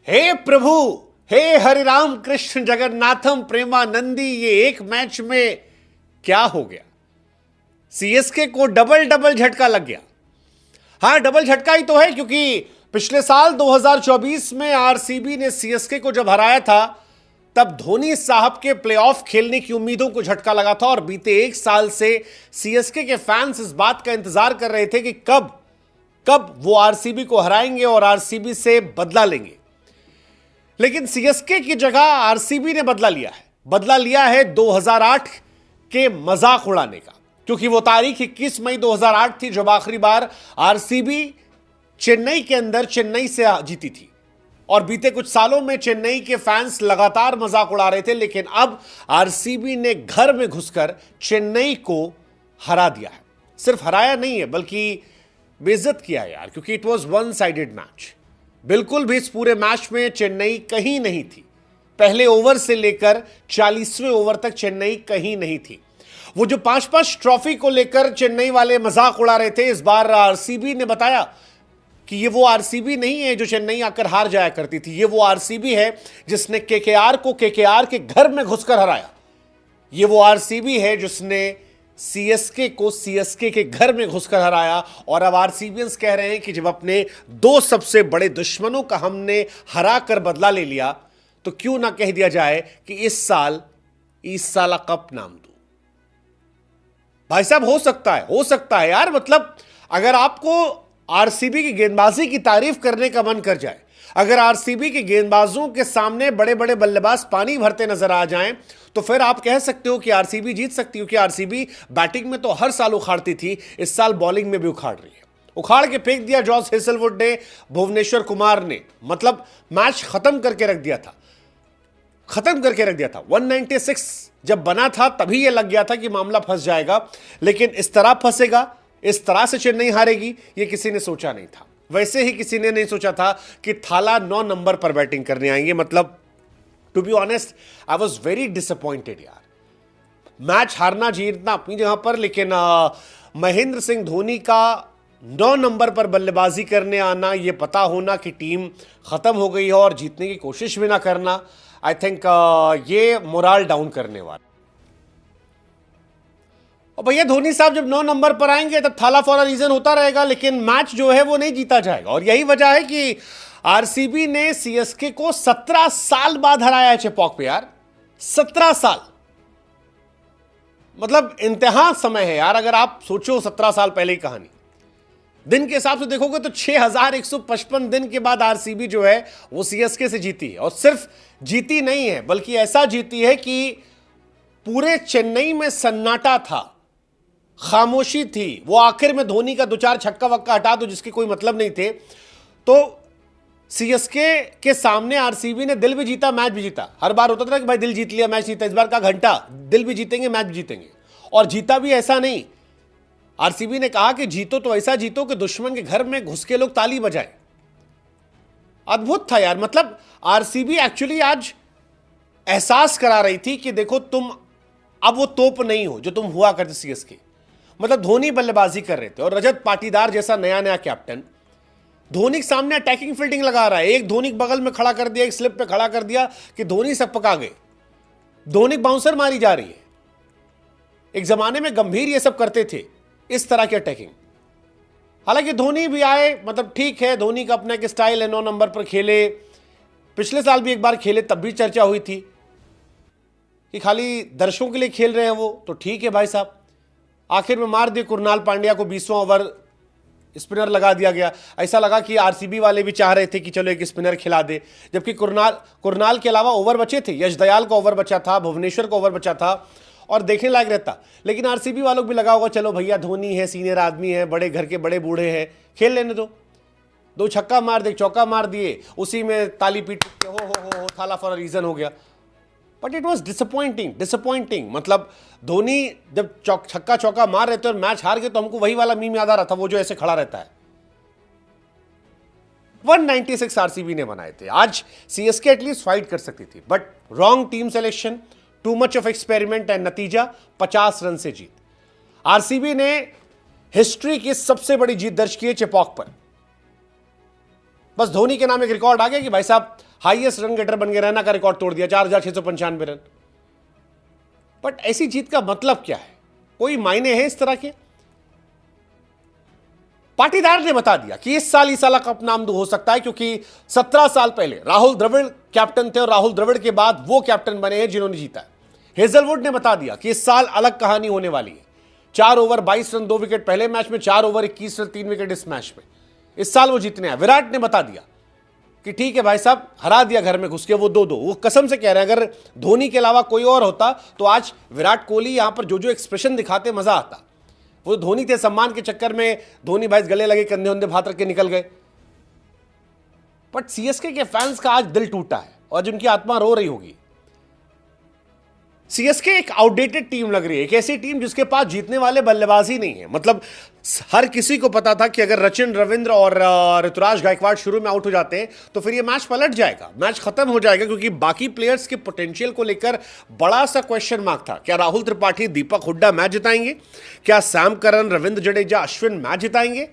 हे प्रभु, हे हरि राम कृष्ण जगन्नाथम प्रेमानंदी, ये एक मैच में क्या हो गया। सीएसके को डबल डबल झटका लग गया। हां, डबल झटका ही तो है, क्योंकि पिछले साल 2024 में आरसीबी ने सीएसके को जब हराया था तब धोनी साहब के प्लेऑफ खेलने की उम्मीदों को झटका लगा था और बीते एक साल से सीएसके के फैंस इस बात का इंतजार कर रहे थे कि कब वो आरसीबी को हराएंगे और आरसीबी से बदला लेंगे। लेकिन सीएसके की जगह आरसीबी ने बदला लिया है 2008 के मजाक उड़ाने का, क्योंकि वो तारीख 21 मई 2008 थी जब आखिरी बार आरसीबी चेन्नई के अंदर चेन्नई से जीती थी। और बीते कुछ सालों में चेन्नई के फैंस लगातार मजाक उड़ा रहे थे, लेकिन अब आरसीबी ने घर में घुसकर चेन्नई को हरा दिया है। सिर्फ हराया नहीं है बल्कि बेइज्जत किया है यार, क्योंकि it was one sided match. बिल्कुल भी इस पूरे मैच में चेन्नई कहीं नहीं थी। पहले ओवर से लेकर 40वें ओवर तक चेन्नई कहीं नहीं थी। वो जो 5-5 ट्रॉफी को लेकर चेन्नई वाले मजाक उड़ा रहे थे, इस बार आरसीबी ने बताया कि ये वो आरसीबी नहीं है जो चेन्नई आकर हार जाया करती थी। ये वो आरसीबी है जिसने केकेआर को केकेआर के घर में घुसकर हराया। ये वो आरसीबी है जिसने सीएसके को सीएसके के घर में घुसकर हराया। और अब आरसीबियंस कह रहे हैं कि जब अपने दो सबसे बड़े दुश्मनों का हमने हरा कर बदला ले लिया, तो क्यों ना कह दिया जाए कि इस साल कप नाम दो। भाई साहब, हो सकता है यार। मतलब अगर आपको आरसीबी की गेंदबाजी की तारीफ करने का मन कर जाए, अगर आरसीबी के गेंदबाजों के सामने बड़े बड़े बल्लेबाज पानी भरते नजर आ जाएं, तो फिर आप कह सकते हो कि आरसीबी जीत सकती हो। कि आरसीबी बैटिंग में तो हर साल उखाड़ती थी, इस साल बॉलिंग में भी उखाड़ रही है। उखाड़ के फेंक दिया जॉस हेजलवुड ने, भुवनेश्वर कुमार ने। मतलब मैच खत्म करके रख दिया था। 196 जब बना था तभी यह लग गया था कि मामला फंस जाएगा, लेकिन इस तरह फंसेगा, इस तरह से चेन्नई हारेगी, यह किसी ने सोचा नहीं था। वैसे ही किसी ने नहीं सोचा था कि थाला 9 नंबर पर बैटिंग करने आएंगे। मतलब to be honest, I was very disappointed यार। मैच हारना जीतना अपनी जगह पर, लेकिन महेंद्र सिंह धोनी का 9 नंबर पर बल्लेबाजी करने आना, यह पता होना कि टीम खत्म हो गई है और जीतने की कोशिश भी ना करना, आई थिंक ये मोराल डाउन करने वाला। और भैया धोनी साहब जब 9 नंबर पर आएंगे तब थाला फॉर अ रीजन होता रहेगा, लेकिन मैच जो है वो नहीं जीता जाएगा। और यही वजह है कि आरसीबी ने सीएसके को 17 साल बाद हराया है चेपॉक पे यार। 17 साल, मतलब इंतहा समय है यार। अगर आप सोचो 17 साल पहले की कहानी, दिन के हिसाब से देखोगे तो 6155 दिन के बाद आरसीबी जो है वो सीएसके से जीती है। और सिर्फ जीती नहीं है बल्कि ऐसा जीती है कि पूरे चेन्नई में सन्नाटा था, खामोशी थी। वो आखिर में धोनी का 2-4 छक्का वक्का हटा दो जिसके कोई मतलब नहीं थे, तो सीएसके के सामने आरसीबी ने दिल भी जीता, मैच भी जीता। हर बार होता था कि भाई दिल जीत लिया, मैच जीता। इस बार का घंटा दिल भी जीतेंगे, मैच भी जीतेंगे। और जीता भी ऐसा नहीं, आरसीबी ने कहा कि जीतो तो ऐसा जीतो कि दुश्मन के घर में घुस के लोग ताली बजाए। अद्भुत था यार। मतलब आरसीबी एक्चुअली आज एहसास करा रही थी कि देखो तुम अब वो तोप नहीं हो जो तुम हुआ करते सीएसके। मतलब धोनी बल्लेबाजी कर रहे थे और रजत पाटीदार जैसा नया कैप्टन धोनी के सामने अटैकिंग फील्डिंग लगा रहा है। एक धोनी के बगल में खड़ा कर दिया, एक स्लिप पे खड़ा कर दिया कि धोनी सब पका गए। धोनी बाउंसर मारी जा रही है। एक जमाने में गंभीर ये सब करते थे, इस तरह की अटैकिंग। हालांकि धोनी भी आए, मतलब ठीक है, धोनी का अपना एक स्टाइल है, 9 नंबर पर खेले। पिछले साल भी एक बार खेले, तब भी चर्चा हुई थी कि खाली दर्शकों के लिए खेल रहे हैं वो। तो ठीक है भाई साहब, आखिर में मार दिए कुरनाल पांड्या को, 20वां ओवर स्पिनर लगा दिया गया। ऐसा लगा कि आरसीबी वाले भी चाह रहे थे कि चलो एक स्पिनर खिला दे, जबकि कुरनाल के अलावा ओवर बचे थे। यश दयाल का ओवर बचा था, भुवनेश्वर का ओवर बचा था और देखने लायक रहता। लेकिन आरसीबी वालों को भी लगा होगा चलो भैया धोनी है, सीनियर आदमी है, बड़े घर के बड़े बूढ़े हैं, खेल लेने दो। 2 छक्का मार दे, चौका मार दिए, उसी में ताली पीट के हो थाला फॉर अ रीजन हो गया। But it was disappointing. मतलब धोनी जब छक्का चौका मार रहे थे और मैच हार गए तो हमको वही वाला मीम याद आ रहा था, वो जो ऐसे खड़ा रहता है। 196 आरसीबी ने बनाए थे। आज सीएसके एटलीस्ट फाइट कर सकती थी, but wrong team selection, too much of experiment and नतीजा 50 रन से जीत। आरसीबी ने हिस्ट्री की सबसे बड़ी जीत दर्ज की है चेपॉक पर। बस धोनी के नाम एक रिकॉर्ड आ गया कि भाई साहब हाईएस्ट रन गेटर बन गए, रैना का रिकॉर्ड तोड़ दिया, 4,695 रन। बट ऐसी जीत का मतलब क्या है? कोई मायने है इस तरह के? पाटीदार ने बता दिया कि इस साल ईसाला कप नामदो हो सकता है, क्योंकि 17 साल पहले राहुल द्रविड़ कैप्टन थे और राहुल द्रविड़ के बाद वो कैप्टन बने हैं जिन्होंने जीता है। हेजलवुड ने बता दिया कि इस साल अलग कहानी होने वाली है। 4 ओवर 22 रन 2 विकेट पहले मैच में, 4 ओवर 21 रन 3 विकेट इस मैच में। इस साल वो जीतने हैं। विराट ने बता दिया कि ठीक है भाई साहब, हरा दिया घर में घुस के, वो 2-2। वो कसम से कह रहे हैं अगर धोनी के अलावा कोई और होता तो आज विराट कोहली यहां पर जो जो एक्सप्रेशन दिखाते मजा आता। वो धोनी थे, सम्मान के चक्कर में धोनी भाई गले लगे, कंधे उंधे भात रख के निकल गए। बट सीएसके के फैंस का आज दिल टूटा है और आज उनकी आत्मा रो रही होगी। सीएसके एक आउटडेटेड टीम लग रही है, एक ऐसी टीम जिसके पास जीतने वाले बल्लेबाज ही नहीं है। मतलब हर किसी को पता था कि अगर रचिन रविंद्र और ऋतुराज गायकवाड़ शुरू में आउट हो जाते हैं तो फिर ये मैच पलट जाएगा, मैच खत्म हो जाएगा, क्योंकि बाकी प्लेयर्स के पोटेंशियल को लेकर बड़ा सा क्वेश्चन मार्क था। क्या राहुल त्रिपाठी, दीपक हुड्डा मैच जिताएंगे? क्या Sam Curran, Ravindra Jadeja, Ashwin match जिताएंगे?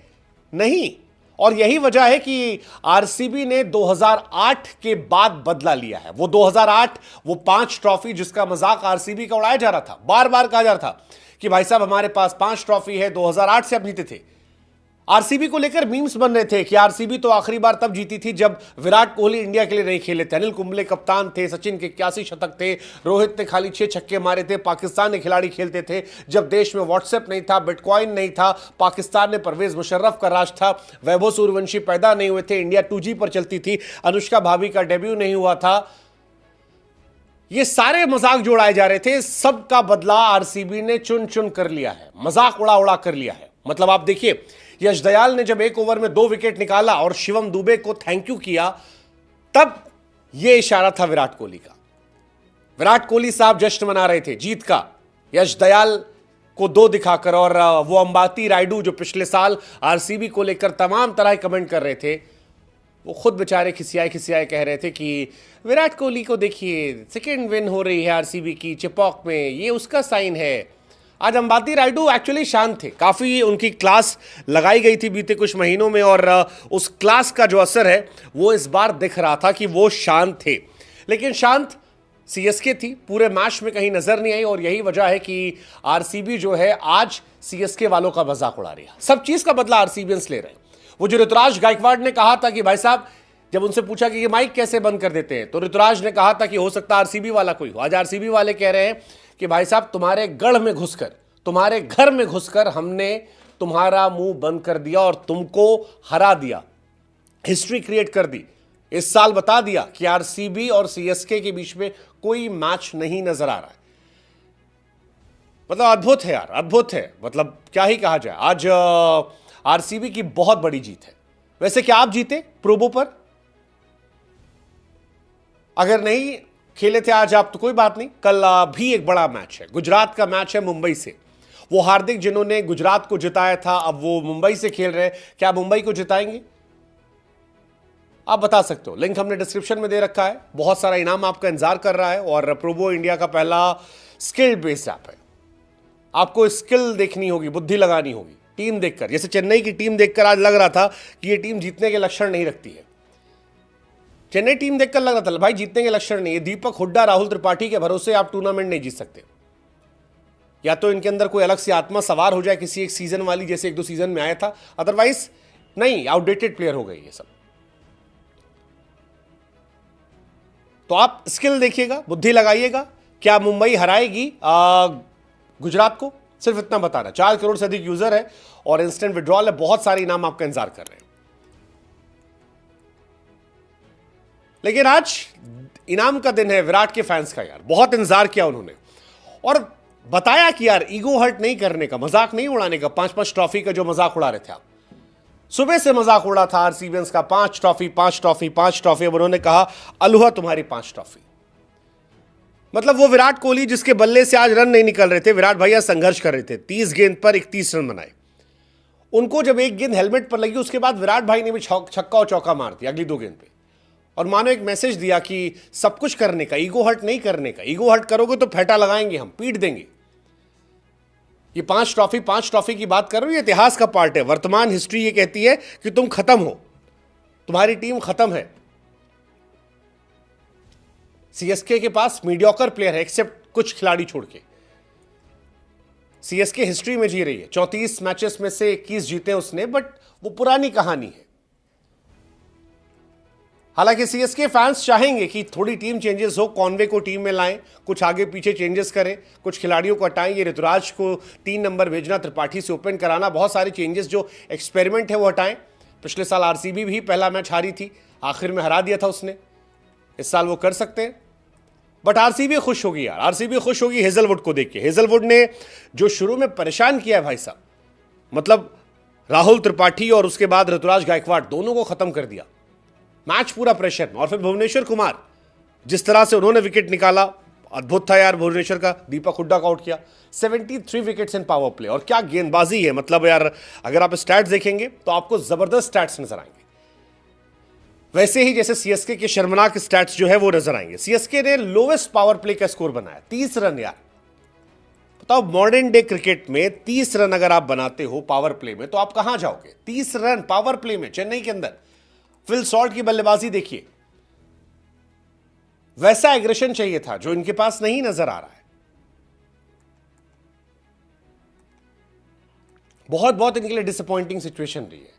नहीं। और यही वजह है कि आरसीबी ने 2008 के बाद बदला लिया है। वो 2008 वो 5 ट्रॉफी जिसका मजाक आरसीबी का उड़ाया जा रहा था, बार बार कहा जा रहा था कि भाई साहब हमारे पास 5 ट्रॉफी है, 2008 से अब जीते थे। आरसीबी को लेकर मीम्स बन रहे थे कि आरसीबी तो आखिरी बार तब जीती थी जब विराट कोहली इंडिया के लिए नहीं खेले थे, अनिल कुंबले कप्तान थे, सचिन के 81 शतक थे, रोहित ने खाली 6 छक्के मारे थे, पाकिस्तान के खिलाड़ी खेलते थे, जब देश में व्हाट्सएप नहीं था, बिटकॉइन नहीं था, पाकिस्तान में परवेज मुशर्रफ का राज था, वैभव सूर्यवंशी पैदा नहीं हुए थे, इंडिया 2G पर चलती थी, अनुष्का भाभी का डेब्यू नहीं हुआ था। ये सारे मजाक जो उड़ाए जा रहे थे, सबका बदला आरसीबी ने चुन चुन कर लिया है, मजाक उड़ा उड़ा कर लिया है। मतलब आप देखिए, यश दयाल ने जब 1 ओवर में 2 विकेट निकाला और शिवम दुबे को थैंक यू किया, तब यह इशारा था विराट कोहली का। विराट कोहली साहब जश्न मना रहे थे जीत का, यश दयाल को 2 दिखाकर। और वो अंबाती रायडू जो पिछले साल आरसीबी को लेकर तमाम तरह कमेंट कर रहे थे, वो खुद बेचारे खिसियाए कह रहे थे कि विराट कोहली को देखिए, सेकेंड विन हो रही है आरसीबी की चिपॉक में, ये उसका साइन है। आज अंबाती रायडू एक्चुअली शांत थे, काफ़ी उनकी क्लास लगाई गई थी बीते कुछ महीनों में, और उस क्लास का जो असर है वो इस बार दिख रहा था कि वो शांत थे। लेकिन शांत सीएसके थी, पूरे मैच में कहीं नजर नहीं आई, और यही वजह है कि आरसीबी जो है आज सीएसके वालों का मजाक उड़ा रही है। सब चीज का बदला आरसीबियंस ले रहे हैं। वो जो ऋतुराज गायकवाड़ ने कहा था कि भाई साहब, जब उनसे पूछा कि ये माइक कैसे बंद कर देते हैं, तो ऋतुराज ने कहा था कि हो सकता है आरसीबी वाला कोई हो। आज आरसीबी वाले कह रहे हैं कि भाई साहब, तुम्हारे गढ़ में घुसकर, तुम्हारे घर में घुसकर हमने तुम्हारा मुंह बंद कर दिया और तुमको हरा दिया, हिस्ट्री क्रिएट कर दी। इस साल बता दिया कि आरसीबी और सीएसके के बीच में कोई मैच नहीं नजर आ रहा है। मतलब अद्भुत है यार, अद्भुत है। मतलब क्या ही कहा जाए। आज आरसीबी की बहुत बड़ी जीत है। वैसे क्या आप जीते प्रोबो पर? अगर नहीं खेले थे आज आप तो कोई बात नहीं, कल भी एक बड़ा मैच है, गुजरात का मैच है मुंबई से। वो हार्दिक जिन्होंने गुजरात को जिताया था, अब वो मुंबई से खेल रहे हैं। क्या मुंबई को जिताएंगे? आप बता सकते हो, लिंक हमने डिस्क्रिप्शन में दे रखा है। बहुत सारा इनाम आपका इंतजार कर रहा है, और प्रोबो इंडिया का पहला स्किल बेस्ड ऐप है। आपको स्किल देखनी होगी, बुद्धि लगानी होगी टीम देखकर। जैसे चेन्नई की टीम देखकर आज लग रहा था कि ये टीम जीतने के लक्षण नहीं रखती है। चेन्नई टीम देखकर लग रहा था भाई जीतने के लक्षण नहीं है। दीपक हुड्डा, राहुल त्रिपाठी के भरोसे आप टूर्नामेंट नहीं जीत सकते। या तो इनके अंदर कोई अलग सी आत्मा सवार हो जाए किसी एक सीजन वाली, जैसे 1-2 सीजन में आया था, अदरवाइज नहीं, आउटडेटेड प्लेयर हो गए ये सब। तो आप स्किल देखिएगा, बुद्धि लगाइएगा। क्या मुंबई हराएगी गुजरात को? सिर्फ इतना बताना। 4 करोड़ से अधिक यूजर है और इंस्टेंट विड्रॉल है। बहुत सारे इनाम आपका इंतजार कर रहे हैं। लेकिन आज इनाम का दिन है विराट के फैंस का। यार बहुत इंतजार किया उन्होंने, और बताया कि यार ईगो हर्ट नहीं करने का, मजाक नहीं उड़ाने का। 5-5 ट्रॉफी का जो मजाक उड़ा रहे थे आप, सुबह से मजाक उड़ा था आरसीबियंस का। 5 ट्रॉफी, 5 ट्रॉफी, 5 ट्रॉफी। अब उन्होंने कहा अलुहा तुम्हारी 5 ट्रॉफी। मतलब वो विराट कोहली जिसके बल्ले से आज रन नहीं निकल रहे थे, विराट भैया संघर्ष कर रहे थे, 30 गेंद पर 31 रन बनाए। उनको जब एक गेंद हेलमेट पर लगी, उसके बाद विराट भाई ने भी छक्का और चौका मार दिया अगली 2 गेंद पे, और मानो एक मैसेज दिया कि सब कुछ करने का, ईगो हर्ट नहीं करने का। ईगो हर्ट करोगे तो फेंटा लगाएंगे, हम पीट देंगे। ये 5 ट्रॉफी, 5 ट्रॉफी की बात कर रहे हो, ये इतिहास का पार्ट है। वर्तमान हिस्ट्री ये कहती है कि तुम खत्म हो, तुम्हारी टीम खत्म है। सीएसके के पास मीडियोकर प्लेयर है एक्सेप्ट कुछ खिलाड़ी छोड़ के। सीएसके हिस्ट्री में जी रही है, 34 मैचेस में से 21 जीते उसने, बट वो पुरानी कहानी है। हालांकि सीएसके फैंस चाहेंगे कि थोड़ी टीम चेंजेस हो, कॉनवे को टीम में लाएं, कुछ आगे पीछे चेंजेस करें, कुछ खिलाड़ियों को हटाएं, ये ऋतुराज को 3 नंबर भेजना, त्रिपाठी से ओपन कराना, बहुत सारे चेंजेस जो एक्सपेरिमेंट है वो हटाएं। पिछले साल आरसीबी भी पहला मैच हारी थी, आखिर में हरा दिया था उसने। इस साल वो कर सकते हैं, बट आरसीबी खुश होगी यार, आरसीबी खुश होगी हेजलवुड को देख के। हेजलवुड ने जो शुरू में परेशान किया है भाई साहब, मतलब राहुल त्रिपाठी और उसके बाद ऋतुराज गायकवाड़ दोनों को खत्म कर दिया, मैच पूरा प्रेशर में। और फिर भुवनेश्वर कुमार, जिस तरह से उन्होंने विकेट निकाला, अद्भुत था यार भुवनेश्वर का। दीपक हुड्डा को आउट किया, 73 विकेट्स इन पावर प्ले, और क्या गेंदबाजी है। मतलब यार अगर आप स्टैट्स देखेंगे तो आपको जबरदस्त स्टैट्स नजर आएंगे, वैसे ही जैसे सीएसके के शर्मनाक स्टैट्स जो है वो नजर आएंगे। सीएसके ने लोवेस्ट पावर प्ले का स्कोर बनाया, 30 रन यार। बताओ मॉडर्न डे क्रिकेट में 30 रन अगर आप बनाते हो पावर प्ले में तो आप कहां जाओगे? 30 रन पावर प्ले में चेन्नई के अंदर। फिल सॉल्ट की बल्लेबाजी देखिए, वैसा एग्रेशन चाहिए था जो इनके पास नहीं नजर आ रहा है। बहुत बहुत इनके लिए डिसअपॉइंटिंग सिचुएशन रही है।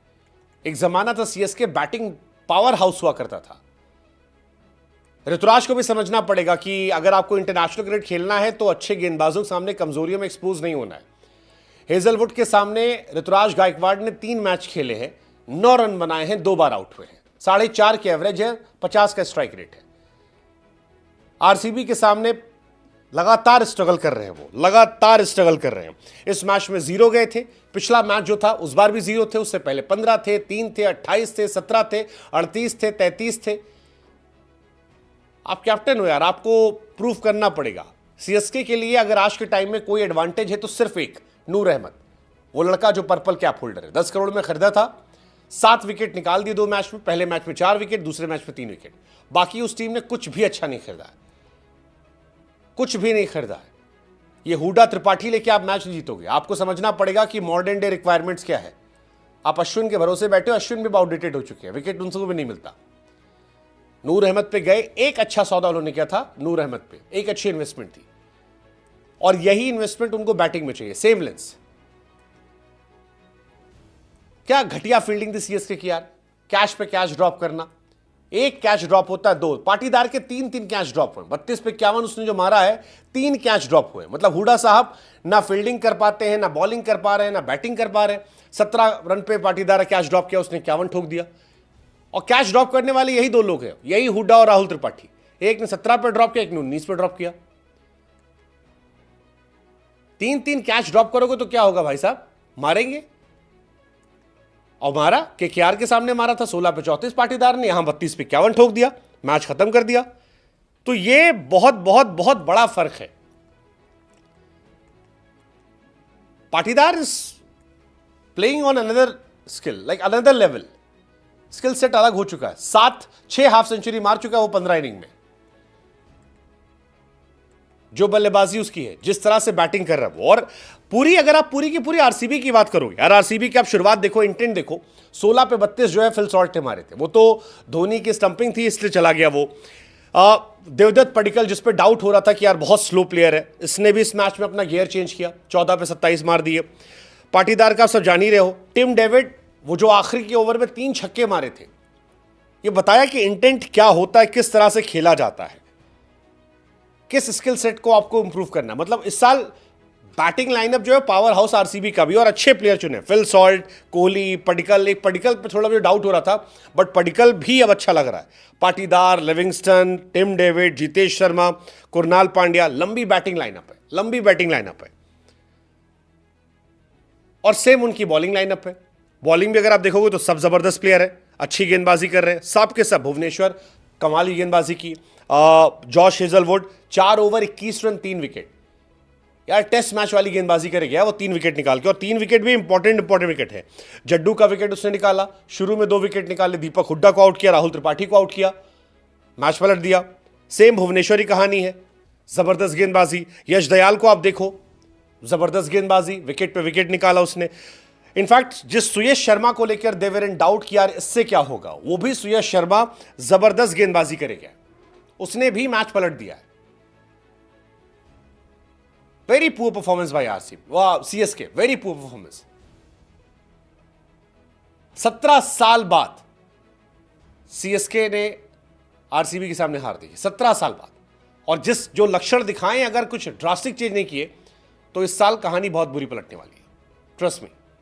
एक जमाना था सीएसके बैटिंग पावर हाउस हुआ करता था। ऋतुराज को भी समझना पड़ेगा कि अगर आपको इंटरनेशनल क्रिकेट खेलना है तो अच्छे गेंदबाजों के सामने कमजोरियों में एक्सपोज नहीं होना है। हेजलवुड के सामने ऋतुराज गायकवाड़ ने 3 मैच खेले हैं, 9 रन बनाए हैं, 2 बार आउट हुए हैं, 4.5 की एवरेज है, 50 का स्ट्राइक रेट है। आरसीबी के सामने लगातार स्ट्रगल कर रहे हैं, वो लगातार स्ट्रगल कर रहे हैं। इस मैच में 0 गए थे, पिछला मैच जो था उस बार भी 0 थे, उससे पहले 15 थे, 3 थे, 28 थे, 17 थे, 38 थे, 33 थे। आप कैप्टन हो यार, आपको प्रूफ करना पड़ेगा। सीएसके के लिए अगर आज के टाइम में कोई एडवांटेज है तो सिर्फ एक, नूर अहमद, वो लड़का जो पर्पल कैप होल्डर है। 10 करोड़ में खरीदा था, 7 विकेट निकाल दिए 2 मैच में, पहले मैच में 4 विकेट, दूसरे मैच में 3 विकेट। बाकी उस टीम ने कुछ भी अच्छा नहीं खरीदा है, कुछ भी नहीं खरीदा है। ये हुडा त्रिपाठी लेके आप मैच नहीं जीतोगे। आपको समझना पड़ेगा कि मॉडर्न डे रिक्वायरमेंट्स क्या है। आप अश्विन के भरोसे बैठे हो, अश्विन भी आउटडेटेड हो चुके हैं, विकेट उनसे भी नहीं मिलता। नूर अहमद पे गए, एक अच्छा सौदा उन्होंने किया था नूर अहमद पे, एक अच्छी इन्वेस्टमेंट थी, और यही इन्वेस्टमेंट उनको बैटिंग में चाहिए, सेम लेंस। क्या घटिया फील्डिंग थी सीएसके की यार, कैच पे कैच ड्रॉप करना, एक कैच ड्रॉप होता है 2, पाटीदार के 3 कैच ड्रॉप हुए, 32 पे 51 उसने जो मारा है, 3 कैच ड्रॉप हुए। मतलब हुडा साहब ना फील्डिंग कर पाते हैं, ना बॉलिंग कर पा रहे हैं, ना बैटिंग कर पा रहे हैं। 17 रन पे पाटीदार कैच ड्रॉप किया, उसने 51 ठोक दिया। और कैच ड्रॉप करने वाले यही 2 लोग हैं, यही हुडा और राहुल त्रिपाठी। एक ने 17 पे ड्रॉप किया, एक ने 19 पे ड्रॉप किया। 3 कैच ड्रॉप करोगे तो क्या होगा भाई साहब, मारेंगे। और मारा, केकेआर के सामने मारा था 16 पे 34 पाटीदार ने, यहां 32 पे 51 ठोक दिया, मैच खत्म कर दिया। तो ये बहुत बहुत बहुत बड़ा फर्क है। Patidar is playing on another skill, like another level, skill set अलग हो चुका है। 6 हाफ सेंचुरी मार चुका है वो 15 इनिंग में। जो बल्लेबाजी उसकी है, जिस तरह से बैटिंग कर रहा है वो, और पूरी अगर आप पूरी की पूरी आरसीबी की बात करोगे यार, आरसीबी की आप शुरुआत देखो, इंटेंट देखो, 16 पे 32 जो है फिल सॉल्ट ने मारे थे, वो तो धोनी की स्टंपिंग थी इसलिए चला गया वो। देवदत्त पडिक्कल जिस पे डाउट हो रहा था कि यार बहुत स्लो प्लेयर है, इसने भी इस मैच में अपना गियर चेंज किया, 14 पे 27 मार दिए। पाटीदार का आप सब जान ही रहे हो, टिम डेविड वो जो आखिरी के ओवर में 3 छक्के मारे थे, ये बताया कि इंटेंट क्या होता है, किस तरह से खेला जाता है, किस स्किल सेट को आपको इंप्रूव करना। मतलब इस साल बैटिंग लाइनअप जो है पावर हाउस आरसीबी का भी, और अच्छे प्लेयर चुने, फिल सॉल्ट, कोहली, पडिक्कल। एक पडिक्कल पे थोड़ा मुझे डाउट हो रहा था, बट पडिक्कल भी अब अच्छा लग रहा है। Patidar, Livingstone, Tim David, Jitesh Sharma, Krunal Pandya, लंबी बैटिंग लाइनअप है, लंबी बैटिंग लाइनअप है। और सेम उनकी बॉलिंग लाइनअप है। बॉलिंग भी अगर आप देखोगे तो सब जबरदस्त प्लेयर है, अच्छी गेंदबाजी कर रहे हैं सब के सब। भुवनेश्वर कमाल की गेंदबाजी की, Josh Hazlewood 4 over 21 run 3 wicket, यार टेस्ट मैच वाली गेंदबाजी करे गया वो 3 विकेट निकाल के, और 3 विकेट भी इंपॉर्टेंट विकेट है। जड्डू का विकेट उसने निकाला, शुरू में 2 विकेट निकाले, दीपक हुड्डा को आउट किया, राहुल त्रिपाठी को आउट किया, मैच पलट दिया। सेम भुवनेश्वरी कहानी है, जबरदस्त गेंदबाजी। यश दयाल को आप देखो, जबरदस्त गेंदबाजी, विकेट पे विकेट निकाला उसने। इनफैक्ट जिस सुयश शर्मा को लेकर देवर इन डाउट कि यार इससे क्या होगा, वो भी सुयश शर्मा जबरदस्त गेंदबाजी करेगा, उसने भी मैच पलट दिया है। Very poor performance by CSK, very poor performance. 17 साल बाद सीएसके ने आरसीबी के सामने हार दी, 17 साल बाद। और जो लक्षण दिखाएं, अगर कुछ ड्रास्टिक चेंज नहीं किए तो इस साल कहानी बहुत बुरी पलटने वाली है, ट्रस्ट मी।